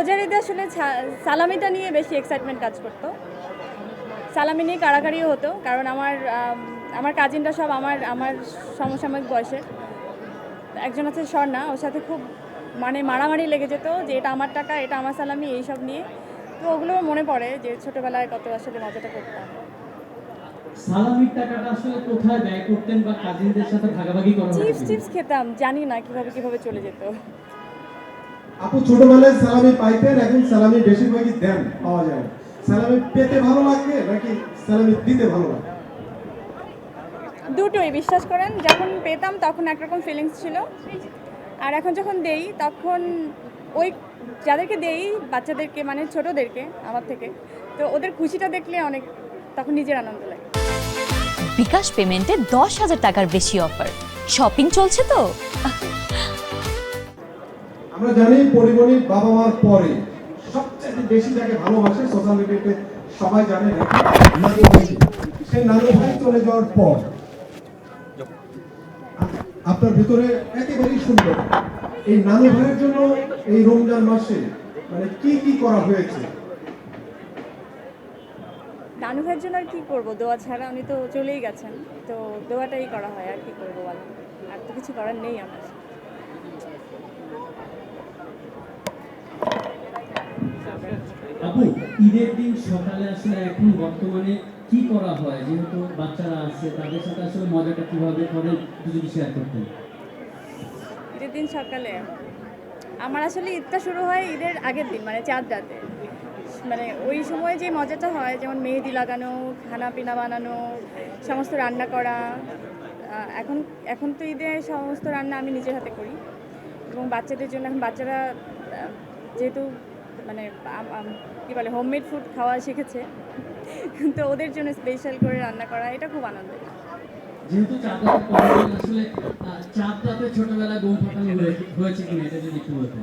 রোজার ঈদে আসলে সালামিটা নিয়ে বেশি এক্সাইটমেন্ট কাজ করতো। সালামি নিয়ে কাড়াকাড়িও হতো, কারণ আমার কাজিনরা সব আমার আমার সমসাময়িক বয়সের। একজন আছে স্বর্ণা, ওর সাথে খুব মানে মারামারি লেগে যেত যে এটা আমার টাকা, এটা আমার সালামি, এইসব নিয়ে। তো ওগুলো মনে পড়ে যে ছোটোবেলায় কত আসলে মজাটা করতাম। সালামির টাকাটা আসলে কোথায় ব্যয় করতেন বা কাজিনদের সাথে ভাগাভাগি করা হতো? চিপস খেতাম, জানি না কিভাবে চলে যেত। আপু ছোটবেলায় সালামি পাইতেন, এখন সালামি বেশিরভাগই দেন, পাওয়া যায়। সালামি পেতে ভালো লাগে নাকি সালামি দিতে ভালো লাগে? দুটোই, বিশ্বাস করেন। যখন পেতাম তখন একরকম ফিলিংস ছিল, আর এখন যখন দেই তখন ওই যাদেরকে দেই বাচ্চাদেরকে, মানে ছোটদেরকে আমার থেকে, তো ওদের খুশিটা দেখলে অনেক তখন নিজের আনন্দ লাগে। বিকাশ পেমেন্টে 10,000 টাকার বেশি অফার, শপিং চলছে তো। আমরা জানি পরিমণির বাবা মার পরে সবচেয়ে বেশি যাকে ভালোবাসে সোশ্যাল মিডিয়াতে সবাই জানে নানু ভাই। সেই নানু ভাই চলে যাওয়ার পর আপনার ভিতরে একেবারেই সুন্দর এই নানু ভাইয়ের জন্য এই রমজান মাসে মানে কি কি করা হয়েছে? নানু ভাইয়ের জন্য আর কি করবো, দোয়া ছাড়া। উনি তো চলেই গেছেন, তো দোয়াটাই করা হয়। আর কি করবো বলেন, আর তো কিছু করার নেই আমার। আপু, ঈদের দিন সকালে আসলে এখন বর্তমানে কি করা হয়, যেহেতু বাচ্চারা আছে তাদের সাথে আসলে মজাটা কিভাবে করেন যদি শেয়ার করতেন? ঈদের দিন সকালে আমার আসলে ঈদটা শুরু হয় ঈদের আগের দিন, মানে চাঁদ রাতে। মানে ওই সময় যে মজাটা হয়, যেমন মেহেদি লাগানো, খানা পিনা বানানো, সমস্ত রান্না করা। এখন এখন তো ঈদে সমস্ত রান্না আমি নিজের হাতে করি, এবং বাচ্চাদের জন্য এখন বাচ্চারা যেহেতু মানে কী বলে হোমমেড ফুড খাওয়া শিখেছে, তো ওদের জন্য স্পেশাল করে রান্না করা, এটা খুব আনন্দের। যেহেতু চাঁদ রাতে পড়েন, আসলে চাঁদ রাতে ছোটবেলায় বোম ফাটানো হয়েছে কিনা এটা যদি একটু বলতেন।